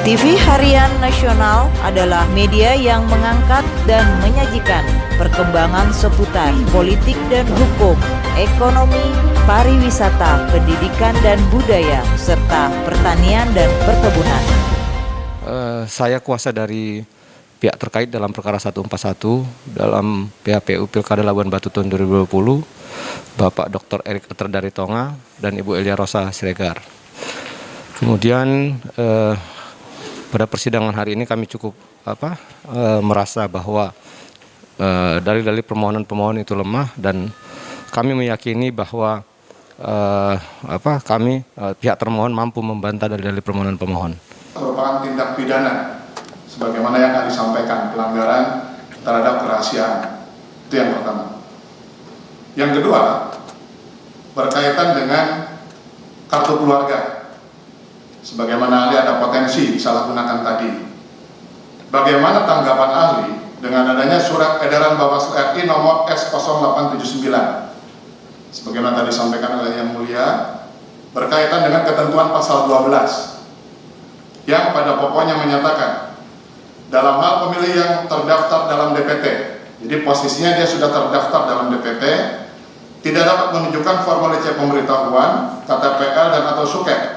TV Harian Nasional adalah media yang mengangkat dan menyajikan perkembangan seputar politik dan hukum, ekonomi, pariwisata, pendidikan dan budaya, serta pertanian dan perkebunan. Saya kuasa dari pihak terkait dalam perkara 141 dalam PHPU Pilkada Labuan Batu tahun 2020, Bapak Dr. Erik Atradari Tonga dan Ibu Elia Rosa Siregar. Kemudian pada persidangan hari ini kami cukup merasa bahwa dalil-dalil permohonan itu lemah, dan kami meyakini bahwa pihak termohon mampu membantah dalil-dalil permohonan pemohon. Merupakan tindak pidana sebagaimana yang tadi disampaikan, pelanggaran terhadap kerahasiaan. Itu yang pertama. Yang kedua, berkaitan dengan kartu keluarga. Sebagaimana ahli ada potensi disalahgunakan tadi. Bagaimana tanggapan ahli dengan adanya surat edaran Bawaslu RI nomor S0879? Sebagaimana tadi disampaikan oleh Yang Mulia, berkaitan dengan ketentuan pasal 12 yang pada pokoknya menyatakan dalam hal pemilih yang terdaftar dalam DPT, jadi posisinya dia sudah terdaftar dalam DPT, tidak dapat menunjukkan formulir C pemberitahuan, KTPL dan atau suket.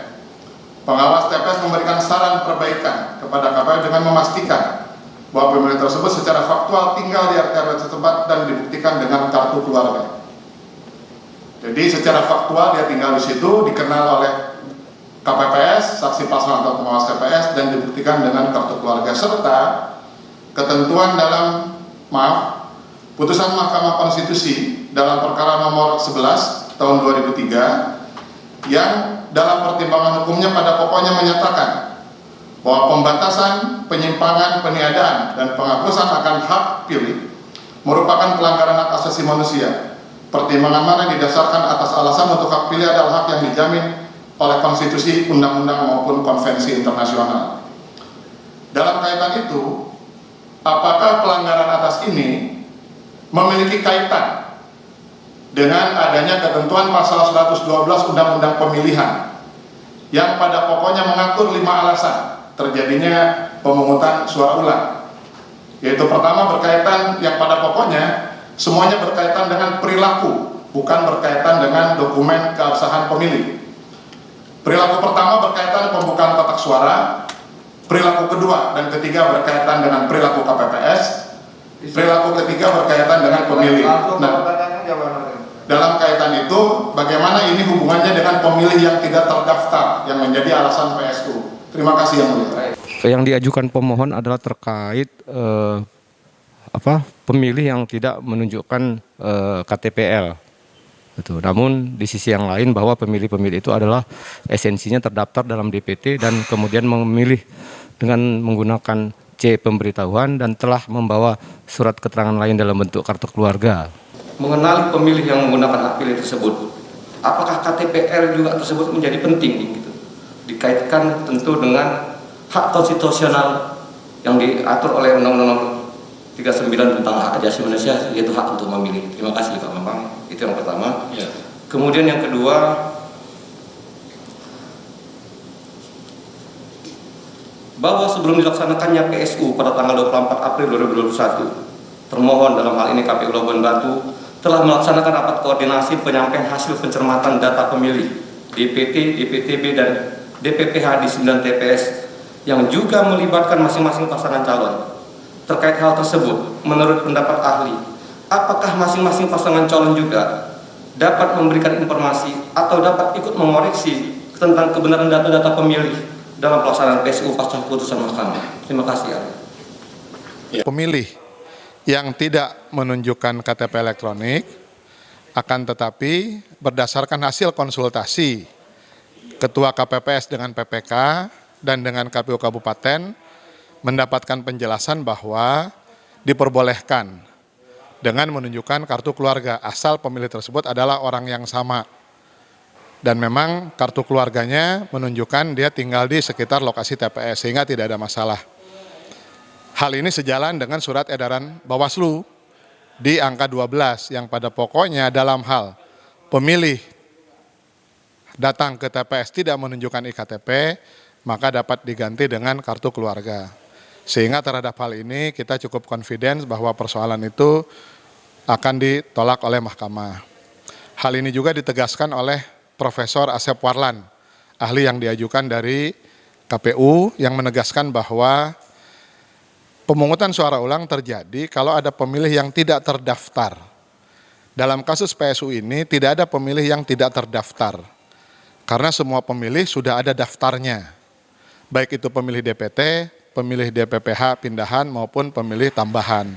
Pengawas TPS memberikan saran perbaikan kepada KPU dengan memastikan bahwa pemilih tersebut secara faktual tinggal di RT RW setempat dan dibuktikan dengan kartu keluarga. Jadi secara faktual dia tinggal di situ, dikenal oleh KPPS, saksi pasangan atau pengawas TPS, dan dibuktikan dengan kartu keluarga, serta ketentuan dalam putusan Mahkamah Konstitusi dalam perkara nomor 11 tahun 2003 yang dalam pertimbangan hukumnya pada pokoknya menyatakan bahwa pembatasan, penyimpangan, peniadaan, dan penghapusan akan hak pilih merupakan pelanggaran hak asasi manusia. Pertimbangan mana didasarkan atas alasan untuk hak pilih adalah hak yang dijamin oleh konstitusi, undang-undang maupun konvensi internasional. Dalam kaitan itu, apakah pelanggaran atas ini memiliki kaitan dengan adanya ketentuan pasal 112 Undang-Undang Pemilihan yang pada pokoknya mengatur 5 alasan terjadinya pemungutan suara ulang. Yaitu pertama, berkaitan yang pada pokoknya semuanya berkaitan dengan perilaku, bukan berkaitan dengan dokumen keabsahan pemilih. Perilaku pertama berkaitan pembukaan kotak suara, perilaku kedua dan ketiga berkaitan dengan perilaku KPPS, perilaku ketiga berkaitan dengan pemilih. Nah, dalam kaitan itu, bagaimana ini hubungannya dengan pemilih yang tidak terdaftar yang menjadi alasan PSU? Terima kasih Yang Mulia. Yang diajukan pemohon adalah terkait pemilih yang tidak menunjukkan KTPL. Namun di sisi yang lain bahwa pemilih-pemilih itu adalah esensinya terdaftar dalam DPT dan kemudian memilih dengan menggunakan C pemberitahuan dan telah membawa surat keterangan lain dalam bentuk kartu keluarga. Mengenali pemilih yang menggunakan hak pilih tersebut, apakah KTPL juga tersebut menjadi penting gitu? Dikaitkan tentu dengan hak konstitusional yang diatur oleh Undang-Undang Nomor 39 tentang hak asasi manusia, yaitu hak untuk memilih. Terima kasih Pak Bambang. Itu yang pertama. Ya. Kemudian yang kedua, bahwa sebelum dilaksanakannya PSU pada tanggal 24 April 2021, termohon dalam hal ini KPU Labuan Batu telah melaksanakan rapat koordinasi penyampaian hasil pencermatan data pemilih DPT, DPTB, dan DPPH di 9 TPS yang juga melibatkan masing-masing pasangan calon. Terkait hal tersebut, menurut pendapat ahli, apakah masing-masing pasangan calon juga dapat memberikan informasi atau dapat ikut mengoreksi tentang kebenaran data-data pemilih dalam pelaksanaan PSU pasca putusan mahkamah? Terima kasih. Pemilih yang tidak menunjukkan KTP elektronik akan tetapi berdasarkan hasil konsultasi Ketua KPPS dengan PPK dan dengan KPU Kabupaten mendapatkan penjelasan bahwa diperbolehkan dengan menunjukkan kartu keluarga asal pemilih tersebut adalah orang yang sama. Dan memang kartu keluarganya menunjukkan dia tinggal di sekitar lokasi TPS sehingga tidak ada masalah. Hal ini sejalan dengan surat edaran Bawaslu di angka 12 yang pada pokoknya dalam hal pemilih datang ke TPS tidak menunjukkan IKTP, maka dapat diganti dengan kartu keluarga. Sehingga terhadap hal ini kita cukup confident bahwa persoalan itu akan ditolak oleh mahkamah. Hal ini juga ditegaskan oleh Profesor Asep Warlan, ahli yang diajukan dari KPU yang menegaskan bahwa pemungutan suara ulang terjadi kalau ada pemilih yang tidak terdaftar. Dalam kasus PSU ini tidak ada pemilih yang tidak terdaftar, karena semua pemilih sudah ada daftarnya, baik itu pemilih DPT, pemilih DPPH pindahan maupun pemilih tambahan.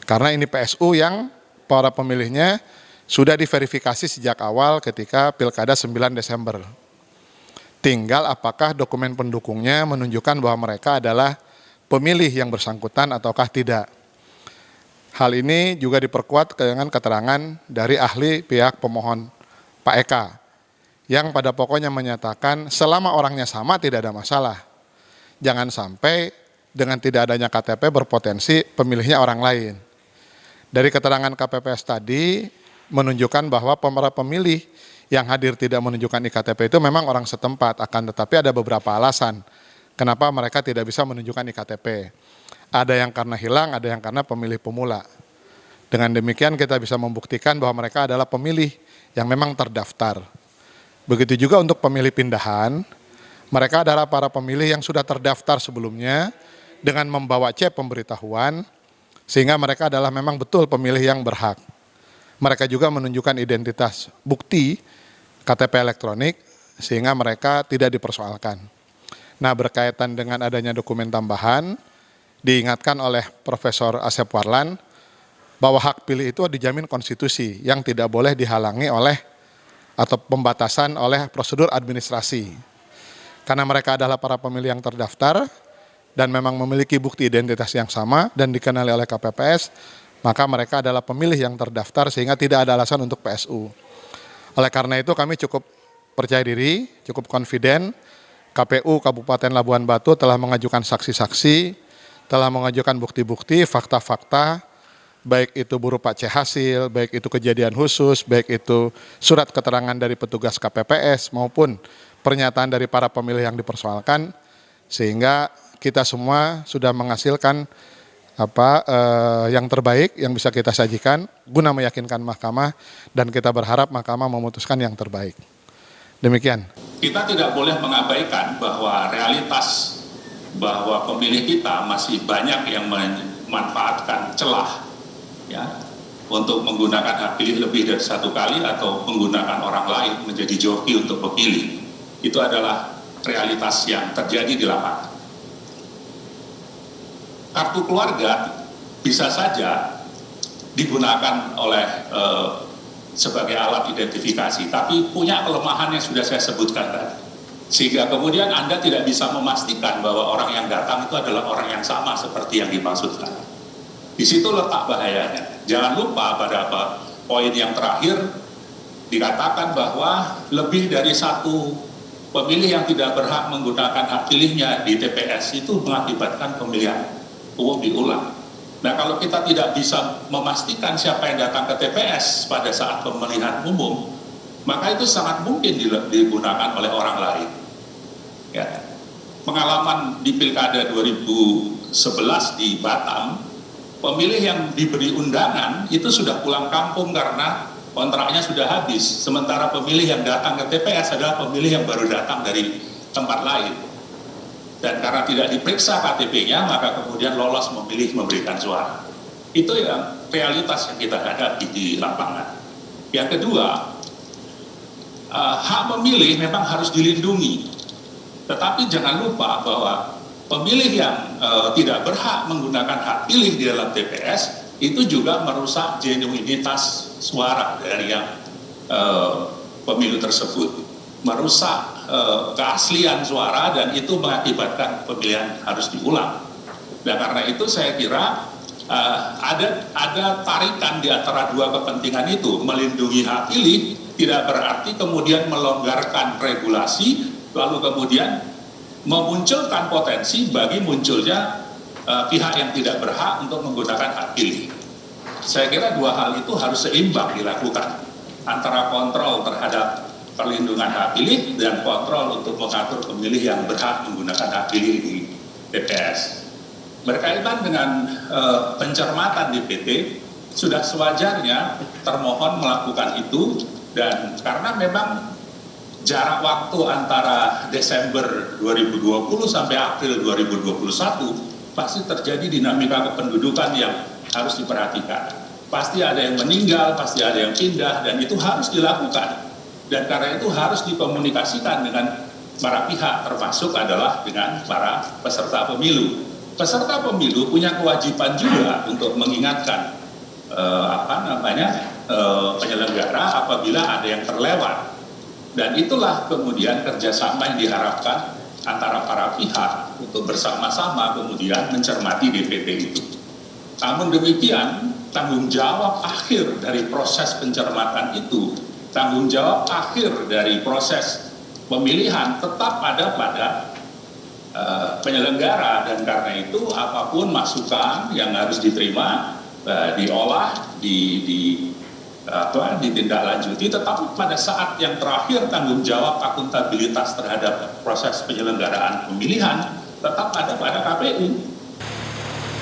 Karena ini PSU yang para pemilihnya sudah diverifikasi sejak awal ketika Pilkada 9 Desember. Tinggal apakah dokumen pendukungnya menunjukkan bahwa mereka adalah pemilih yang bersangkutan ataukah tidak. Hal ini juga diperkuat dengan keterangan dari ahli pihak pemohon Pak Eka, yang pada pokoknya menyatakan selama orangnya sama tidak ada masalah. Jangan sampai dengan tidak adanya KTP berpotensi pemilihnya orang lain. Dari keterangan KPPS tadi menunjukkan bahwa para pemilih yang hadir tidak menunjukkan iktp itu memang orang setempat, akan tetapi ada beberapa alasan kenapa mereka tidak bisa menunjukkan iktp. Ada yang karena hilang, ada yang karena pemilih pemula. Dengan demikian kita bisa membuktikan bahwa mereka adalah pemilih yang memang terdaftar. Begitu juga untuk pemilih pindahan, mereka adalah para pemilih yang sudah terdaftar sebelumnya dengan membawa C pemberitahuan, sehingga mereka adalah memang betul pemilih yang berhak. Mereka juga menunjukkan identitas bukti KTP elektronik, sehingga mereka tidak dipersoalkan. Nah, berkaitan dengan adanya dokumen tambahan, diingatkan oleh Profesor Asep Warlan bahwa hak pilih itu dijamin konstitusi yang tidak boleh dihalangi oleh atau pembatasan oleh prosedur administrasi. Karena mereka adalah para pemilih yang terdaftar dan memang memiliki bukti identitas yang sama dan dikenali oleh KPPS, maka mereka adalah pemilih yang terdaftar sehingga tidak ada alasan untuk PSU. Oleh karena itu kami cukup percaya diri, cukup confident, KPU Kabupaten Labuan Batu telah mengajukan saksi-saksi, telah mengajukan bukti-bukti, fakta-fakta, baik itu berupa C hasil, baik itu kejadian khusus, baik itu surat keterangan dari petugas KPPS maupun pernyataan dari para pemilih yang dipersoalkan, sehingga kita semua sudah menghasilkan yang terbaik yang bisa kita sajikan guna meyakinkan mahkamah, dan kita berharap mahkamah memutuskan yang terbaik. Demikian. Kita tidak boleh mengabaikan bahwa realitas bahwa pemilih kita masih banyak yang memanfaatkan celah ya untuk menggunakan hak pilih lebih dari satu kali atau menggunakan orang lain menjadi joki untuk memilih. Itu adalah realitas yang terjadi di lapangan. Kartu keluarga bisa saja digunakan oleh sebagai alat identifikasi, tapi punya kelemahan yang sudah saya sebutkan tadi. Sehingga kemudian Anda tidak bisa memastikan bahwa orang yang datang itu adalah orang yang sama seperti yang dimaksudkan. Di situ letak bahayanya. Jangan lupa pada poin yang terakhir dikatakan bahwa lebih dari satu pemilih yang tidak berhak menggunakan hak pilihnya di TPS itu mengakibatkan pemilihan umum diulang. Nah, kalau kita tidak bisa memastikan siapa yang datang ke TPS pada saat pemilihan umum, maka itu sangat mungkin digunakan oleh orang lain. Ya. Pengalaman di Pilkada 2011 di Batam, pemilih yang diberi undangan itu sudah pulang kampung karena kontraknya sudah habis, sementara pemilih yang datang ke TPS adalah pemilih yang baru datang dari tempat lain. Dan karena tidak diperiksa KTP-nya, maka kemudian lolos memilih memberikan suara. Itu yang realitas yang kita hadapi di lapangan. Yang kedua, hak memilih memang harus dilindungi. Tetapi jangan lupa bahwa pemilih yang tidak berhak menggunakan hak pilih di dalam TPS itu juga merusak genuinitas suara dari yang pemilu tersebut, merusak keaslian suara, dan itu mengakibatkan pemilihan harus diulang. Nah, karena itu saya kira ada tarikan di antara dua kepentingan itu. Melindungi hak pilih tidak berarti kemudian melonggarkan regulasi, lalu kemudian memunculkan potensi bagi munculnya pihak yang tidak berhak untuk menggunakan hak pilih. Saya kira dua hal itu harus seimbang dilakukan, antara kontrol terhadap perlindungan hak pilih dan kontrol untuk mengatur pemilih yang berhak menggunakan hak pilih di TPS. Berkaitan dengan pencermatan DPT, sudah sewajarnya termohon melakukan itu, dan karena memang jarak waktu antara Desember 2020 sampai April 2021 pasti terjadi dinamika kependudukan yang harus diperhatikan. Pasti ada yang meninggal, pasti ada yang pindah, dan itu harus dilakukan. Dan karena itu harus dikomunikasikan dengan para pihak, termasuk adalah dengan para peserta pemilu. Peserta pemilu punya kewajiban juga untuk mengingatkan penyelenggara apabila ada yang terlewat. Dan itulah kemudian kerjasama yang diharapkan antara para pihak untuk bersama-sama kemudian mencermati DPT itu. Namun demikian, tanggung jawab akhir dari proses pencermatan itu, tanggung jawab akhir dari proses pemilihan tetap ada pada penyelenggara, dan karena itu apapun masukan yang harus diterima diolah, ditindaklanjuti, tetapi pada saat yang terakhir tanggung jawab akuntabilitas terhadap proses penyelenggaraan pemilihan tetap ada pada KPU.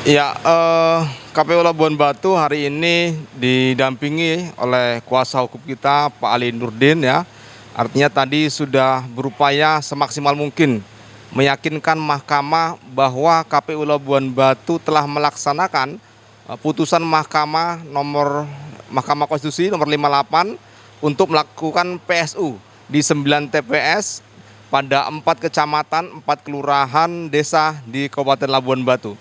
Ya, KPU Labuan Batu hari ini didampingi oleh kuasa hukum kita Pak Ali Nurdin ya. Artinya tadi sudah berupaya semaksimal mungkin meyakinkan mahkamah bahwa KPU Labuan Batu telah melaksanakan putusan Mahkamah Konstitusi nomor 58 untuk melakukan PSU di 9 TPS pada 4 kecamatan, 4 kelurahan desa di Kabupaten Labuan Batu.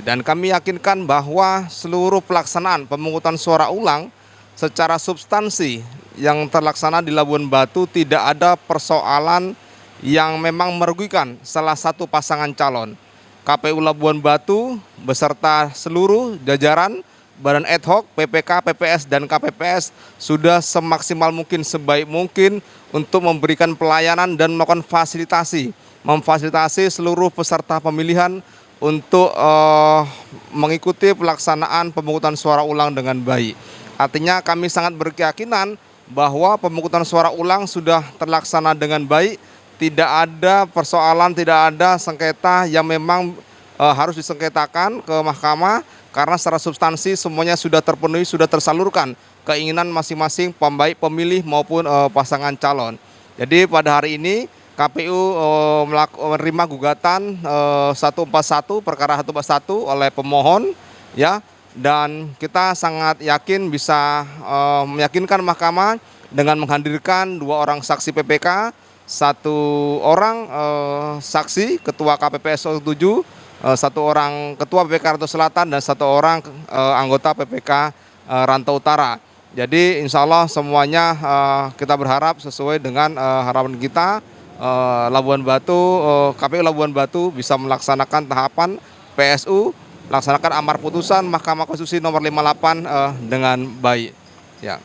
Dan kami yakinkan bahwa seluruh pelaksanaan pemungutan suara ulang secara substansi yang terlaksana di Labuan Batu tidak ada persoalan yang memang merugikan salah satu pasangan calon. KPU Labuan Batu beserta seluruh jajaran Badan Ad Hoc, PPK, PPS, dan KPPS sudah semaksimal mungkin, sebaik mungkin untuk memberikan pelayanan dan melakukan memfasilitasi seluruh peserta pemilihan untuk mengikuti pelaksanaan pemungutan suara ulang dengan baik. Artinya kami sangat berkeyakinan bahwa pemungutan suara ulang sudah terlaksana dengan baik, tidak ada persoalan, tidak ada sengketa yang memang harus disengketakan ke mahkamah, karena secara substansi semuanya sudah terpenuhi, sudah tersalurkan keinginan masing-masing pembaik pemilih maupun pasangan calon. Jadi pada hari ini KPU menerima gugatan 141 perkara 141 oleh pemohon ya, dan kita sangat yakin bisa meyakinkan mahkamah dengan menghadirkan 2 orang saksi PPK, 1 orang saksi ketua KPPS 7, 1 orang ketua PPK Rantau Selatan, dan 1 orang anggota PPK Rantau Utara. Jadi insya Allah semuanya kita berharap sesuai dengan harapan kita, Labuan Batu, KPU Labuan Batu bisa melaksanakan tahapan PSU, melaksanakan amar putusan Mahkamah Konstitusi nomor 58 dengan baik. Ya.